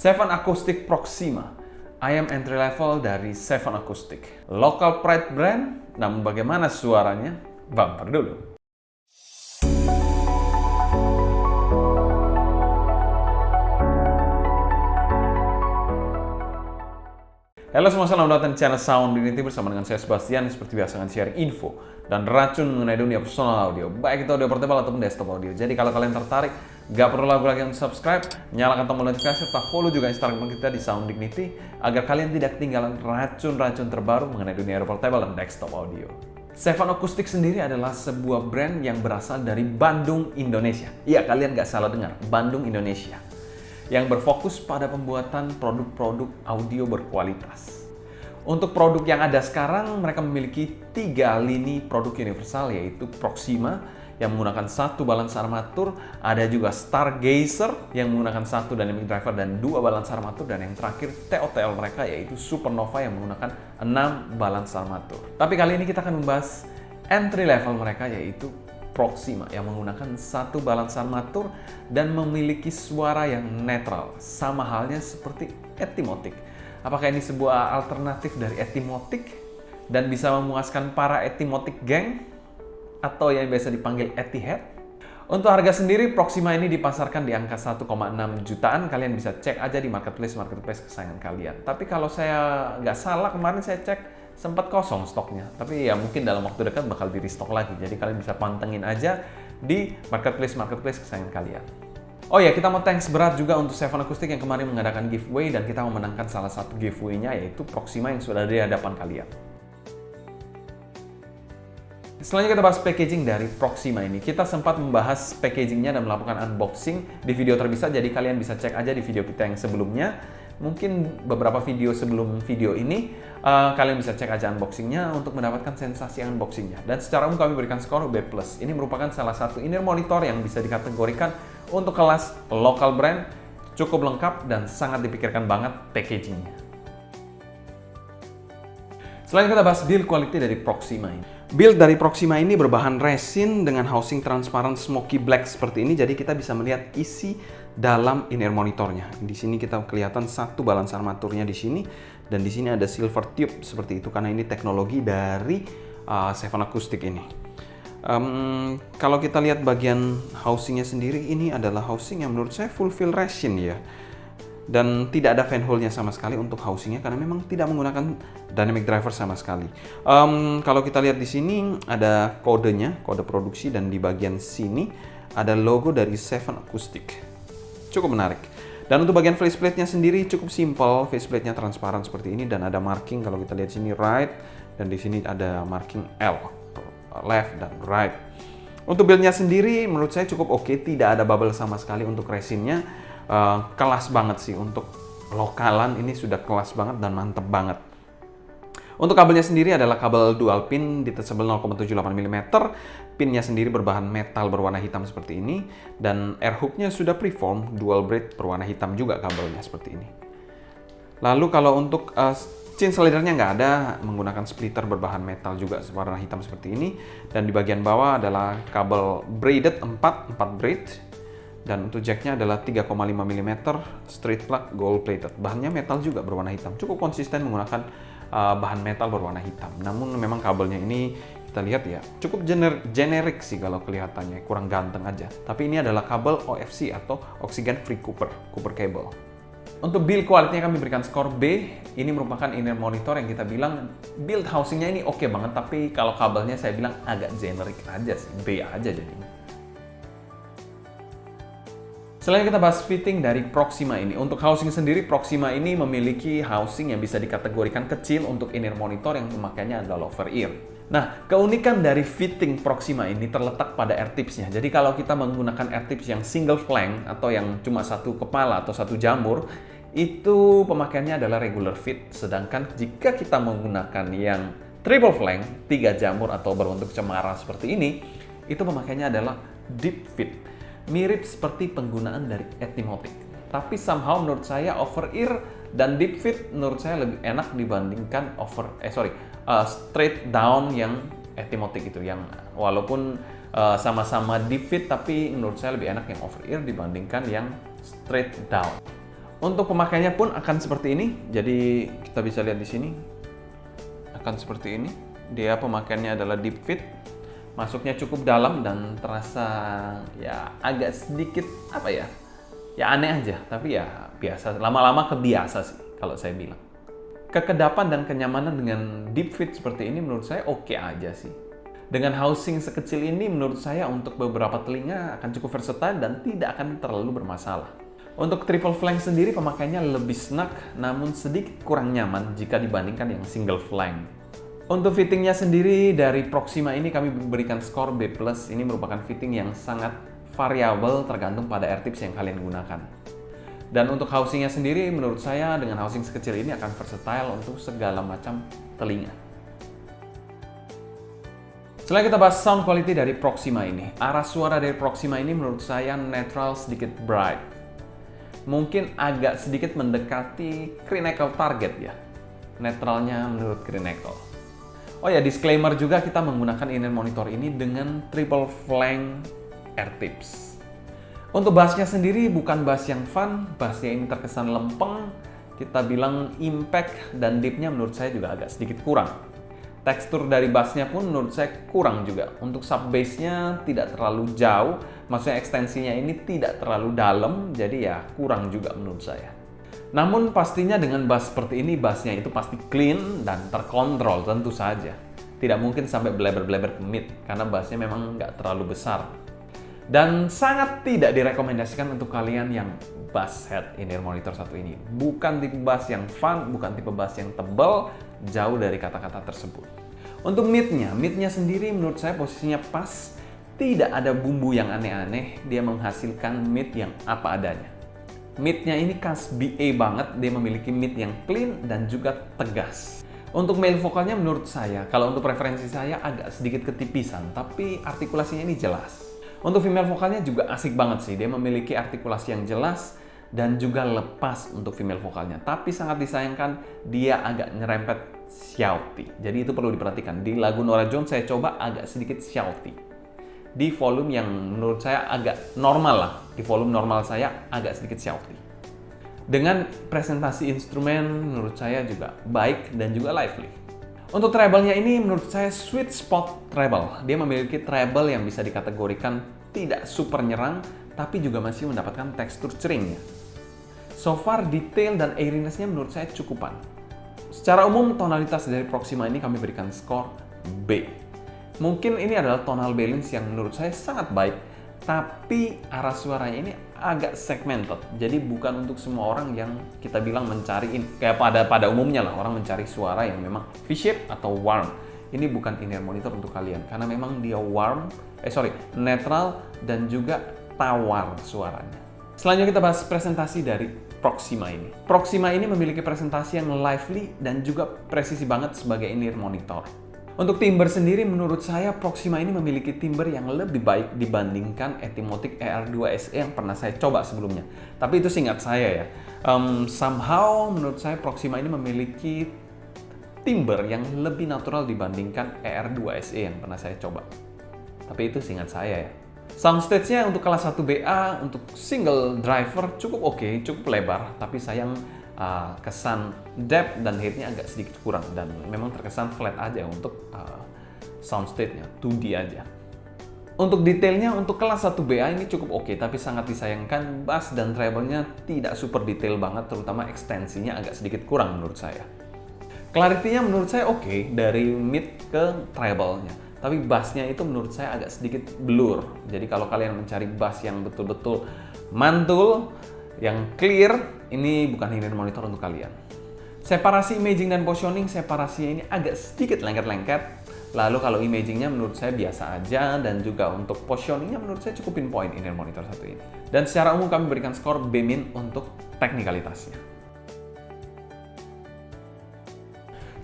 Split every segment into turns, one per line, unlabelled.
Seven Acoustic Proxima, ayam entry level dari Seven Acoustic. Local pride brand, namun bagaimana suaranya? Bumper dulu. Halo semua, selamat datang di channel Sound Dignity bersama dengan saya Sebastian. Seperti biasa akan sharing info dan racun mengenai dunia personal audio, baik itu audio portable ataupun desktop audio. Jadi kalau kalian tertarik, gak perlu ragu lagi untuk subscribe, nyalakan tombol notifikasi, serta follow juga Instagram kita di Sound Dignity agar kalian tidak ketinggalan racun-racun terbaru mengenai dunia audio portable dan desktop audio. Seven Acoustic sendiri adalah sebuah brand yang berasal dari Bandung, Indonesia. Iya, kalian gak salah dengar, Bandung, Indonesia. Yang berfokus pada pembuatan produk-produk audio berkualitas. Untuk produk yang ada sekarang, mereka memiliki 3 lini produk universal, yaitu Proxima yang menggunakan 1 balance armatur, ada juga Stargazer yang menggunakan 1 dynamic driver dan 2 balance armatur, dan yang terakhir TOTL mereka yaitu Supernova yang menggunakan 6 balance armatur. Tapi kali ini kita akan membahas entry level mereka yaitu Proxima yang menggunakan 1 balance armatur dan memiliki suara yang netral, sama halnya seperti Etymotic. Apakah ini sebuah alternatif dari Etymotic dan bisa memuaskan para Etymotic gang atau yang biasa dipanggil Etyhead? Untuk harga sendiri, Proxima ini dipasarkan di angka 1,6 jutaan. Kalian bisa cek aja di marketplace kesayangan kalian. Tapi kalau saya nggak salah, kemarin saya cek sempat kosong stoknya, tapi ya mungkin dalam waktu dekat bakal di restock lagi. Jadi kalian bisa pantengin aja di marketplace kesayangan kalian. Oh ya, kita mau thanks berat juga untuk Seven Acoustic yang kemarin mengadakan giveaway dan kita memenangkan salah satu giveaway-nya yaitu Proxima yang sudah ada di hadapan kalian. Selanjutnya kita bahas packaging dari Proxima ini. Kita sempat membahas packagingnya dan melakukan unboxing di video terpisah, jadi kalian bisa cek aja di video kita yang sebelumnya. Mungkin beberapa video sebelum video ini, kalian bisa cek aja unboxingnya untuk mendapatkan sensasi unboxingnya. Dan secara umum kami berikan skor B+. Ini merupakan salah satu in-ear monitor yang bisa dikategorikan untuk kelas local brand, cukup lengkap dan sangat dipikirkan banget packagingnya. Selanjutnya kita bahas build quality dari Proxima ini. Build dari Proxima ini berbahan resin dengan housing transparent smoky black seperti ini, jadi kita bisa melihat isi dalam in-ear monitornya. Di sini kita kelihatan 1 balance armaturnya di sini, dan di sini ada silver tube seperti itu karena ini teknologi dari Seven Acoustic ini. Kalau kita lihat bagian housingnya sendiri, ini adalah housing yang menurut saya full fill resin ya. Dan tidak ada fan hole-nya sama sekali untuk housingnya karena memang tidak menggunakan dynamic driver sama sekali. Kalau kita lihat di sini ada kodenya, kode produksi, dan di bagian sini ada logo dari Seven Acoustic. Cukup menarik. Dan untuk bagian faceplate-nya sendiri cukup simpel, faceplate-nya transparan seperti ini dan ada marking. Kalau kita lihat sini right, dan di sini ada marking L, left dan right. Untuk build-nya sendiri menurut saya cukup oke, tidak ada bubble sama sekali untuk resinnya. Kelas banget sih, untuk lokalan ini sudah kelas banget dan mantep banget. Untuk kabelnya sendiri adalah kabel dual pin detachable 0,78 mm. Pinnya sendiri berbahan metal berwarna hitam seperti ini, dan air hook-nya sudah preform dual braid berwarna hitam juga kabelnya seperti ini. Lalu kalau untuk chin slidernya nggak ada, menggunakan splitter berbahan metal juga warna hitam seperti ini, dan di bagian bawah adalah kabel braided 4 braid. Dan untuk jacknya adalah 3,5 mm straight plug gold plated. Bahannya metal juga berwarna hitam. Cukup konsisten menggunakan bahan metal berwarna hitam. Namun memang kabelnya ini kita lihat ya cukup generik sih kalau kelihatannya, kurang ganteng aja. Tapi ini adalah kabel OFC atau Oxygen Free Cooper cable. Untuk build quality-nya kami berikan skor B. Ini merupakan in-ear monitor yang kita bilang build housing-nya ini oke banget, tapi kalau kabelnya saya bilang agak generik aja sih, B aja jadinya. Selanjutnya kita bahas fitting dari Proxima ini. Untuk housing sendiri, Proxima ini memiliki housing yang bisa dikategorikan kecil untuk in-ear monitor yang pemakaiannya adalah over ear. Nah, keunikan dari fitting Proxima ini terletak pada air tipsnya. Jadi kalau kita menggunakan air tips yang single flank atau yang cuma 1 kepala atau 1 jamur, itu pemakaiannya adalah regular fit. Sedangkan jika kita menggunakan yang triple flank, 3 jamur atau berbentuk cemara seperti ini, itu pemakaiannya adalah deep fit. Mirip seperti penggunaan dari Etymotic. Tapi somehow menurut saya over ear dan deep fit menurut saya lebih enak dibandingkan straight down yang Etymotic itu, yang walaupun sama-sama deep fit tapi menurut saya lebih enak yang over ear dibandingkan yang straight down. Untuk pemakaiannya pun akan seperti ini. Jadi kita bisa lihat di sini akan seperti ini. Dia pemakaiannya adalah deep fit. Masuknya cukup dalam dan terasa ya agak sedikit apa ya? Ya aneh aja, tapi ya biasa. Lama-lama kebiasa sih kalau saya bilang. Kekedapan dan kenyamanan dengan deep fit seperti ini menurut saya oke aja sih. Dengan housing sekecil ini menurut saya untuk beberapa telinga akan cukup versatile dan tidak akan terlalu bermasalah. Untuk triple flank sendiri pemakaiannya lebih snug namun sedikit kurang nyaman jika dibandingkan yang single flank. Untuk fittingnya sendiri dari Proxima ini kami berikan skor B+. Ini merupakan fitting yang sangat variabel tergantung pada air tips yang kalian gunakan. Dan untuk housingnya sendiri menurut saya dengan housing sekecil ini akan versatile untuk segala macam telinga. Setelah kita bahas sound quality dari Proxima ini, arah suara dari Proxima ini menurut saya netral sedikit bright. Mungkin agak sedikit mendekati Crinacle target ya. Netralnya menurut Crinacle. Oh ya, disclaimer juga kita menggunakan in-ear monitor ini dengan triple flank air tips. Untuk bassnya sendiri bukan bass yang fun, bassnya ini terkesan lempeng. Kita bilang impact dan deepnya menurut saya juga agak sedikit kurang. Tekstur dari bassnya pun menurut saya kurang juga. Untuk sub bassnya tidak terlalu jauh, maksudnya ekstensinya ini tidak terlalu dalam, jadi ya kurang juga menurut saya. Namun pastinya dengan bass seperti ini, bassnya itu pasti clean dan terkontrol tentu saja. Tidak mungkin sampai bleber-bleber ke mid, karena bassnya memang nggak terlalu besar. Dan sangat tidak direkomendasikan untuk kalian yang bass head in-ear monitor satu ini. Bukan tipe bass yang fun, bukan tipe bass yang tebal, jauh dari kata-kata tersebut. Untuk midnya sendiri menurut saya posisinya pas, tidak ada bumbu yang aneh-aneh, dia menghasilkan mid yang apa adanya. Midnya ini khas BA banget, dia memiliki mid yang clean dan juga tegas. Untuk male vokalnya menurut saya, kalau untuk preferensi saya agak sedikit ketipisan, tapi artikulasinya ini jelas. Untuk female vokalnya juga asik banget sih, dia memiliki artikulasi yang jelas dan juga lepas untuk female vokalnya. Tapi sangat disayangkan dia agak nyerempet shouty. Jadi itu perlu diperhatikan. Di lagu Norah Jones saya coba agak sedikit shouty. Di volume yang menurut saya agak normal lah. Di volume normal saya agak sedikit shouty. Dengan presentasi instrumen menurut saya juga baik dan juga lively. Untuk treble-nya ini menurut saya sweet spot treble. Dia memiliki treble yang bisa dikategorikan tidak super nyerang, tapi juga masih mendapatkan tekstur ceringnya. So far, detail dan airiness-nya menurut saya cukupan. Secara umum, tonalitas dari Proxima ini kami berikan skor B. Mungkin ini adalah tonal balance yang menurut saya sangat baik, tapi arah suaranya ini agak segmented. Jadi bukan untuk semua orang yang kita bilang mencari, kayak pada umumnya lah, orang mencari suara yang memang V-shape atau warm. Ini bukan in-ear monitor untuk kalian, karena memang dia netral dan juga tawar suaranya. Selanjutnya kita bahas presentasi dari Proxima ini. Proxima ini memiliki presentasi yang lively dan juga presisi banget sebagai in-ear monitor. Untuk timbre sendiri menurut saya Proxima ini memiliki timbre yang lebih baik dibandingkan Etymotic ER2 SE yang pernah saya coba sebelumnya. Tapi itu seingat saya ya. Somehow menurut saya Proxima ini memiliki timbre yang lebih natural dibandingkan ER2 SE yang pernah saya coba. Tapi itu seingat saya ya. Soundstage-nya untuk kelas 1BA untuk single driver cukup oke, cukup lebar, tapi sayang kesan depth dan headnya agak sedikit kurang dan memang terkesan flat aja untuk soundstage-nya, 2D aja. Untuk detailnya untuk kelas 1BA ini cukup oke, tapi sangat disayangkan bass dan treble-nya tidak super detail banget, terutama ekstensinya agak sedikit kurang menurut saya. Clarity-nya menurut saya oke, dari mid ke treble-nya. Tapi bassnya itu menurut saya agak sedikit blur. Jadi kalau kalian mencari bass yang betul-betul mantul, yang clear, ini bukan in-ear monitor untuk kalian. Separasi imaging dan positioning, separasinya ini agak sedikit lengket-lengket. Lalu kalau imagingnya menurut saya biasa aja, dan juga untuk positioningnya menurut saya cukup pinpoint in-ear monitor satu ini. Dan secara umum kami berikan skor B- untuk teknikalitasnya.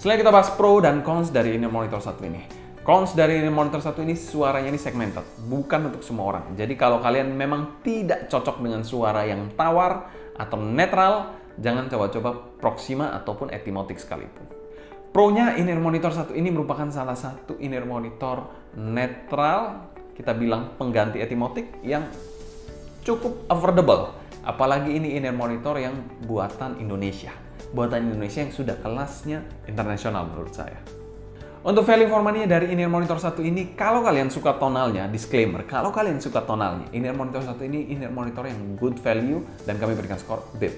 Selanjutnya kita bahas pro dan cons dari in-ear monitor satu ini. Cons dari monitor satu ini suaranya ini segmented, bukan untuk semua orang. Jadi kalau kalian memang tidak cocok dengan suara yang tawar atau netral, jangan coba-coba Proxima ataupun Etymotic sekalipun. Pro-nya in-ear monitor satu ini merupakan salah satu in-ear monitor netral, kita bilang pengganti Etymotic yang cukup affordable. Apalagi ini in-ear monitor yang buatan Indonesia. Buatan Indonesia yang sudah kelasnya internasional menurut saya. Untuk value for money dari in-ear monitor satu ini, kalau kalian suka tonalnya, disclaimer, kalau kalian suka tonalnya, in-ear monitor satu ini in-ear monitor yang good value dan kami berikan skor B+.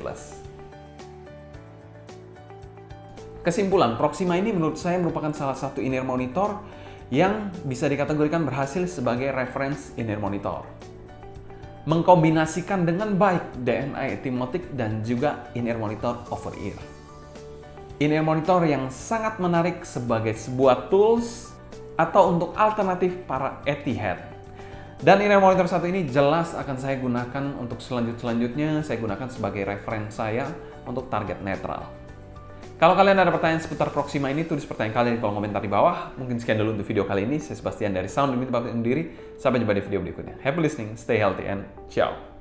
Kesimpulan, Proxima ini menurut saya merupakan salah satu in-ear monitor yang bisa dikategorikan berhasil sebagai reference in-ear monitor. Mengkombinasikan dengan baik DNI Etymotic dan juga in-ear monitor over-ear. In-ear monitor yang sangat menarik sebagai sebuah tools atau untuk alternatif para Etihad. Dan in-ear monitor satu ini jelas akan saya gunakan untuk selanjutnya saya gunakan sebagai reference saya untuk target netral. Kalau kalian ada pertanyaan seputar Proxima ini, tulis pertanyaan kalian di kolom komentar di bawah. Mungkin sekian dulu untuk video kali ini. Saya Sebastian dari Sound Limit pamit undur diri. Sampai jumpa di video berikutnya. Happy listening, stay healthy, and ciao!